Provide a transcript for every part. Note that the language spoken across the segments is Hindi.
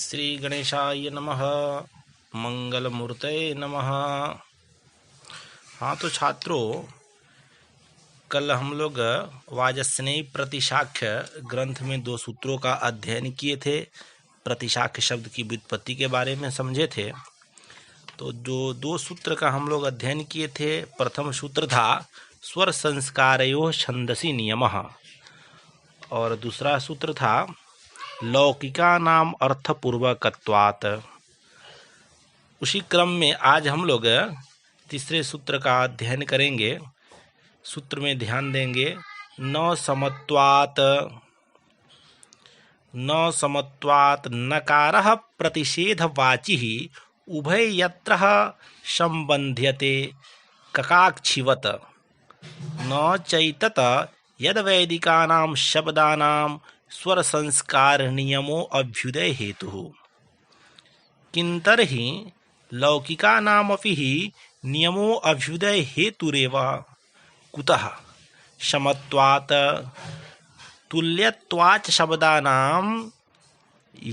श्री गणेशाय नमः। मंगलमूर्तये नमः। हाँ तो छात्रों, कल हम लोग वाजस्नेयी प्रतिशाख्य ग्रंथ में 2 सूत्रों का अध्ययन किए थे। प्रतिशाख्य शब्द की व्युत्पत्ति के बारे में समझे थे। तो जो 2 सूत्र का हम लोग अध्ययन किए थे, प्रथम सूत्र था स्वर संस्कारयोः छंदसि नियमः और दूसरा सूत्र था लौकिका नाम अर्थपूर्वकत्वात्। उसी क्रम में आज हम लोग तीसरे सूत्र का अध्ययन करेंगे। सूत्र में ध्यान देंगे। न समत्वात् नकारः प्रतिषेधवाचिः उभयत्रः संबध्यते ककाक्षिवत् न चैतत यद्वैदिकानां शब्दानां स्वर संस्कार नियमो अभ्युदय हेतुः किन्तर्हि लौकिकानामपि नियमो अभ्युदय हेतुरेव। कुतः? समत्वात् तुल्यत्वाच् शब्दानां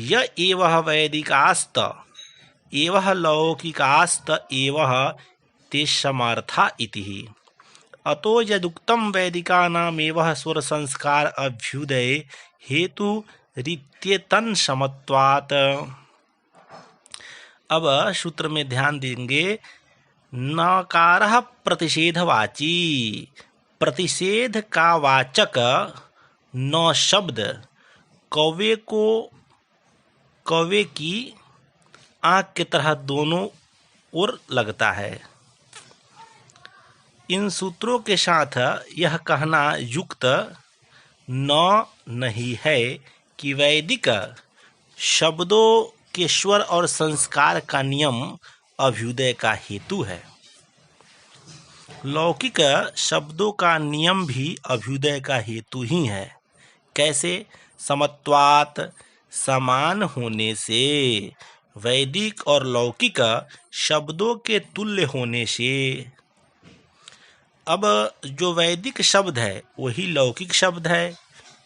य एवः वैदिकास्त एवः लौकिकास्त एवः तेषामर्था इति। अतो यदुक्तं वैदिकानामेव स्वर संस्कार अभ्युदय हेतु रीत्येतन् समत्वात्। अब सूत्र में ध्यान देंगे। नकारः प्रतिषेधवाची, प्रतिषेध का वाचक न शब्द कौवे की आँख की तरह दोनों ओर लगता है। इन सूत्रों के साथ यह कहना युक्त नहीं है कि वैदिक शब्दों के स्वर और संस्कार का नियम अभ्युदय का हेतु है। लौकिक शब्दों का नियम भी अभ्युदय का हेतु ही है। कैसे? समत्वात्, समान होने से, वैदिक और लौकिक शब्दों के तुल्य होने से। अब जो वैदिक शब्द है वही लौकिक शब्द है,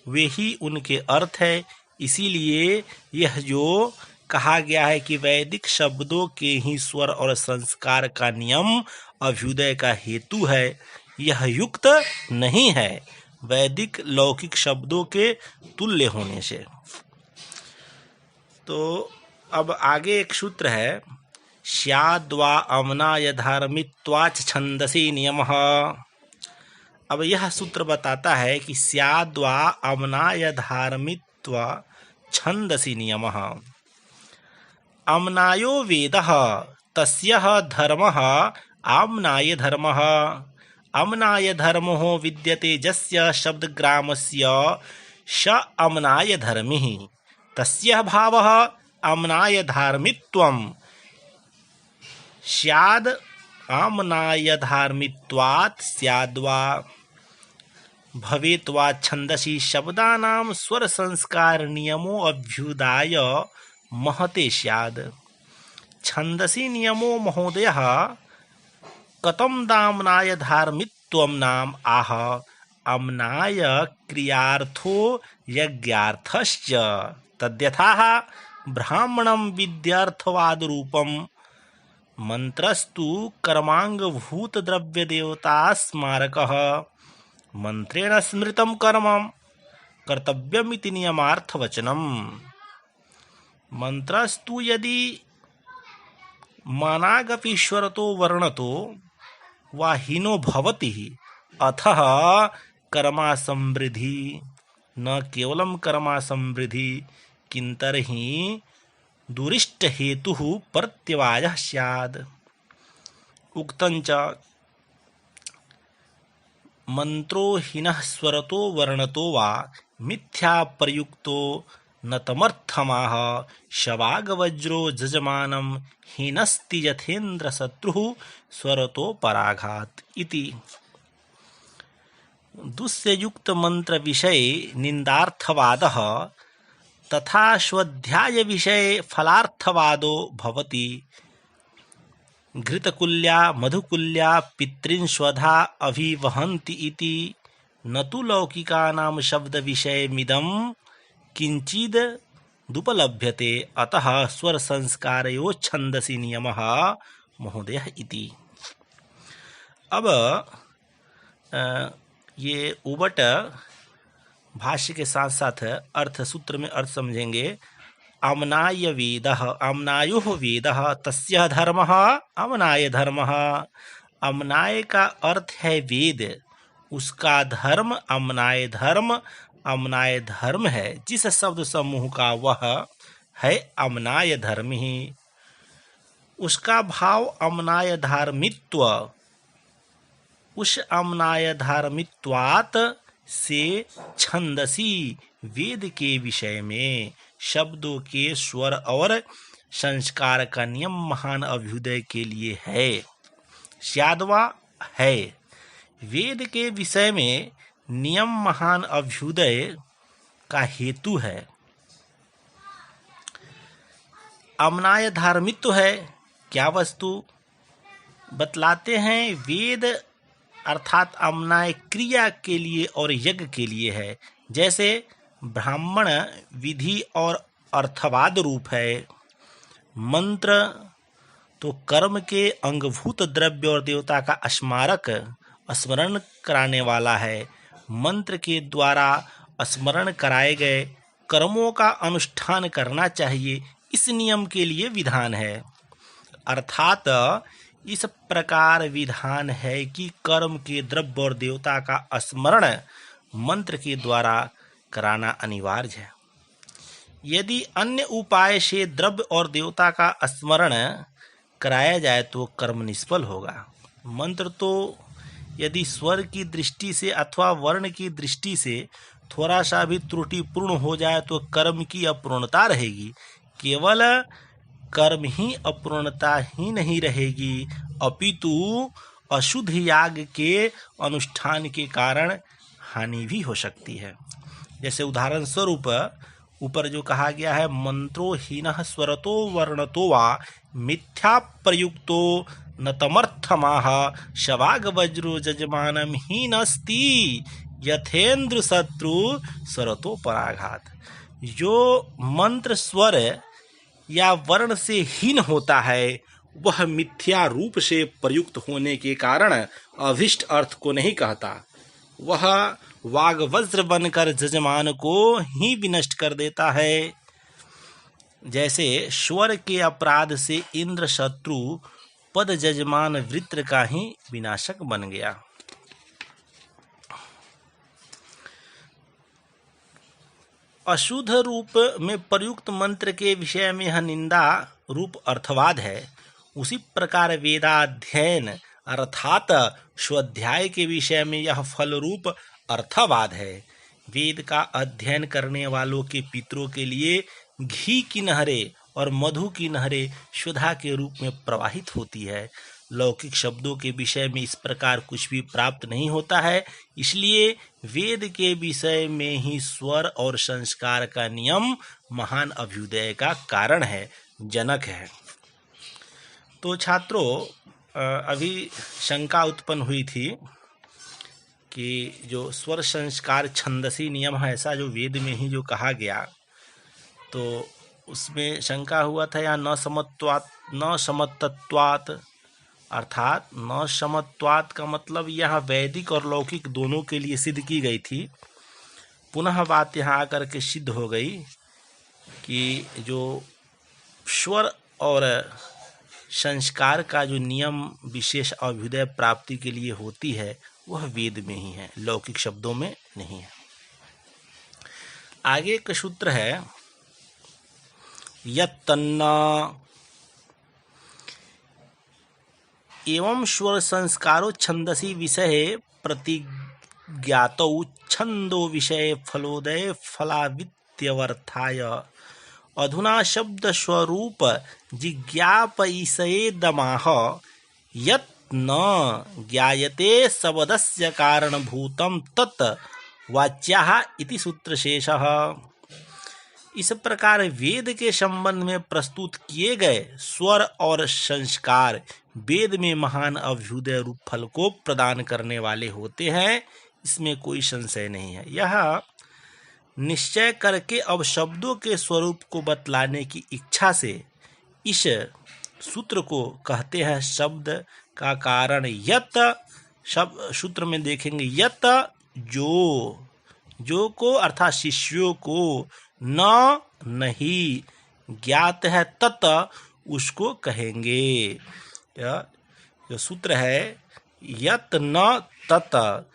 वे ही उनके अर्थ है। इसीलिए यह जो कहा गया है कि वैदिक शब्दों के ही स्वर और संस्कार का नियम अभ्युदय का हेतु है, यह युक्त नहीं है वैदिक लौकिक शब्दों के तुल्य होने से। तो अब आगे एक सूत्र है स्याद्वा अमनाय धार्मित्वाच् छंदसि नियमः। अब यह सूत्र बताता है कि स्याद्वा अमनाय धार्मित्व छंदसि नियमः। अमनायो वेदः तस्यः धर्मः आम्नाय धर्मः। अम्नाय धर्मो विद्यते यस्य शब्दग्रामस्य स अम्नाय धर्मिः तस्य भावः अम्नाय धार्मित्वम् स्याद् आम्नाय धार्मित्वात् स्याद्वा भवेत्वा छंदसि शब्दानां स्वर संस्कार नियमो अभ्युदाय महते स्याद्। छंदसि नियमो महोदयः कथं दाम्नाय धार्मित्वं नाम आह अम्नाय क्रियार्थो यज्ञार्थश्च तद्यथाः ब्राह्मणं विद्यार्थवादरूपं मंत्रस्तु कर्मांगभूत द्रव्य देवता स्मारकः मंत्रेण स्मृतं कर्म कर्तव्यमिति नियमार्थवचनम्। मंत्रस्तु यदि मानागपीश्वरतो वर्णतो वा हीनो भवति अथः कर्मा समृद्धि न केवलं कर्मा समृद्धि किन्तर्हि दुरिष्ट हेतु प्रत्यवायः स्यात्। उक्तञ्च मंत्रो हीनः स्वरतो वर्णतो वा मिथ्या प्रयुक्तो न तमर्थमाह शवागवज्रो जजमानं हीनस्ति यथेन्द्र शत्रुः स्वरतो पराघात इति। दुस्सयुक्त मंत्र विषय निंदार्थवादः तथा स्वाध्याय विषय फलार्थवादो भवति। घृतकुल्या मधुकुल्या पितॄन् स्वधा अभिवहन्ति इति न तु लौकिकानां शब्द विषयमिदं किंचिद दुपलभ्यते अतः स्वर संस्कारयो छंदसी नियमः महोदय इति। अब ये उबट भाष्य के साथ साथ अर्थ सूत्र में अर्थ समझेंगे। अमनाय वेदः, अमनायुः वेदः तस्य धर्मः अमनाय धर्मः। अमनाय का अर्थ है वेद, उसका धर्म अमनाय धर्म, अमनाय धर्म है। जिस शब्द समूह का वह है अमनाय धर्म ही, उसका भाव अमनाय धार्मित्व। उस अमनाय धार्मित्वात् से छंदसी वेद के विषय में शब्दों के स्वर और संस्कार का नियम महान अभ्युदय के लिए है। स्याद्वा है, वेद के विषय में नियम महान अभ्युदय का हेतु है। अमनाय धार्मित्व है क्या वस्तु बतलाते हैं। वेद अर्थात अमनाय क्रिया के लिए और यज्ञ के लिए है। जैसे ब्राह्मण विधि और अर्थवाद रूप है, मंत्र तो कर्म के अंगभूत द्रव्य और देवता का स्मारक स्मरण कराने वाला है। मंत्र के द्वारा स्मरण कराए गए कर्मों का अनुष्ठान करना चाहिए, इस नियम के लिए विधान है। अर्थात इस प्रकार विधान है कि कर्म के द्रव्य और देवता का स्मरण मंत्र के द्वारा कराना अनिवार्य है। यदि अन्य उपाय से द्रव्य और देवता का स्मरण कराया जाए तो कर्म निष्फल होगा। मंत्र तो यदि स्वर की दृष्टि से अथवा वर्ण की दृष्टि से थोड़ा सा भी त्रुटिपूर्ण हो जाए तो कर्म की अपूर्णता रहेगी। केवल कर्म ही अपूर्णता ही नहीं रहेगी, अपितु अशुद्ध याग के अनुष्ठान के कारण हानि भी हो सकती है। जैसे उदाहरण स्वरूप ऊपर जो कहा गया है, मंत्रो हीनः स्वरतो वर्णतो वा मिथ्या प्रयुक्तो न तमर्थमाह शवाग वज्रो जजमानम हीनस्ति यथेन्द्र शत्रु स्वरतो पराघात। जो मंत्र स्वर या वर्ण से हीन होता है वह मिथ्या रूप से प्रयुक्त होने के कारण अभिष्ट अर्थ को नहीं कहता, वह वागवज्र बनकर जजमान को ही विनष्ट कर देता है। जैसे स्वर के अपराध से इंद्र शत्रु पद जजमान वृत्र का ही विनाशक बन गया। अशुद्ध रूप में प्रयुक्त मंत्र के विषय में यह निंदा रूप अर्थवाद है। उसी प्रकार वेदाध्ययन अर्थात स्वाध्याय के विषय में यह फल रूप अर्थवाद है। वेद का अध्ययन करने वालों के पितरों के लिए घी की नहरें और मधु की नहरें सुधा के रूप में प्रवाहित होती है। लौकिक शब्दों के विषय में इस प्रकार कुछ भी प्राप्त नहीं होता है, इसलिए वेद के विषय में ही स्वर और संस्कार का नियम महान अभ्युदय का कारण है, जनक है। तो छात्रों, अभी शंका उत्पन्न हुई थी कि जो स्वर संस्कार छंदसी नियम है, ऐसा जो वेद में ही जो कहा गया, तो उसमें शंका हुआ था या न समत्वात्, अर्थात न समत्वात् का मतलब यह वैदिक और लौकिक दोनों के लिए सिद्ध की गई थी। पुनः बात यहाँ आकर के सिद्ध हो गई कि जो स्वर और संस्कार का जो नियम विशेष अभ्युदय प्राप्ति के लिए होती है वह वेद में ही है, लौकिक शब्दों में नहीं है। आगे का सूत्र है यत्तन्ना एवं स्वर संस्कारो छंदसी विषय प्रतिज्ञातौ छंदो विषय फलोदय फलावित्यवर्थाय अधुना शब्द स्वरूप जिज्ञापयिषेदमाह यत् न ज्ञायते शब्दस्य कारणभूतं तत् वाच्याः इति सूत्रशेषः। इस प्रकार वेद के संबंध में प्रस्तुत किए गए स्वर और संस्कार वेद में महान अभ्युदय रूप फल को प्रदान करने वाले होते हैं, इसमें कोई संशय नहीं है। यह निश्चय करके अब शब्दों के स्वरूप को बतलाने की इच्छा से इस सूत्र को कहते हैं शब्द का कारण। यत शब्द सूत्र में देखेंगे, यत जो को अर्थात शिष्यों को, न नहीं ज्ञात है, तत उसको कहेंगे। यह जो सूत्र है, यत न तत,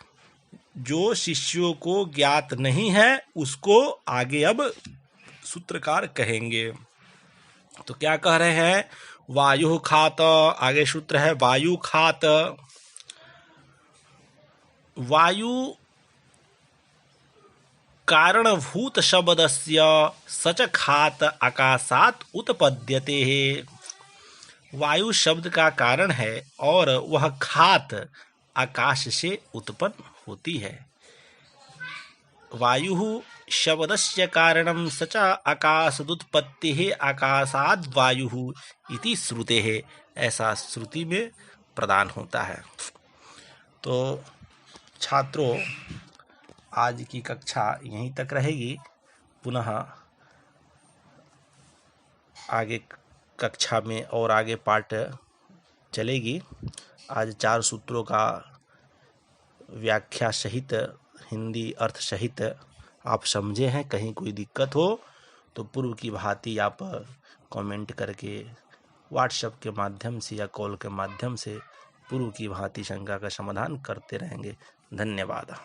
जो शिष्यों को ज्ञात नहीं है उसको आगे अब सूत्रकार कहेंगे। तो क्या कह रहे हैं, वायु खात, आगे सूत्र है वायु खात। वायु कारणभूत शब्दस्य सच खात आकाशात उत्पद्यते है। वायु शब्द का कारण है और वह खात आकाश से उत्पन्न होती है। वायु शब्दस्य कारणं सच आकाशदुत्पत्तिः आकाशाद् वायुः इति श्रुतेः, ऐसा श्रुति में प्रदान होता है। तो छात्रों, आज की कक्षा यहीं तक रहेगी। पुनः आगे कक्षा में और आगे पाठ चलेगी। आज 4 सूत्रों का व्याख्या सहित, हिंदी अर्थ सहित आप समझे हैं। कहीं कोई दिक्कत हो तो पूर्व की भांति आप कमेंट करके व्हाट्सएप के माध्यम से या कॉल के माध्यम से पूर्व की भांति शंका का समाधान करते रहेंगे। धन्यवाद।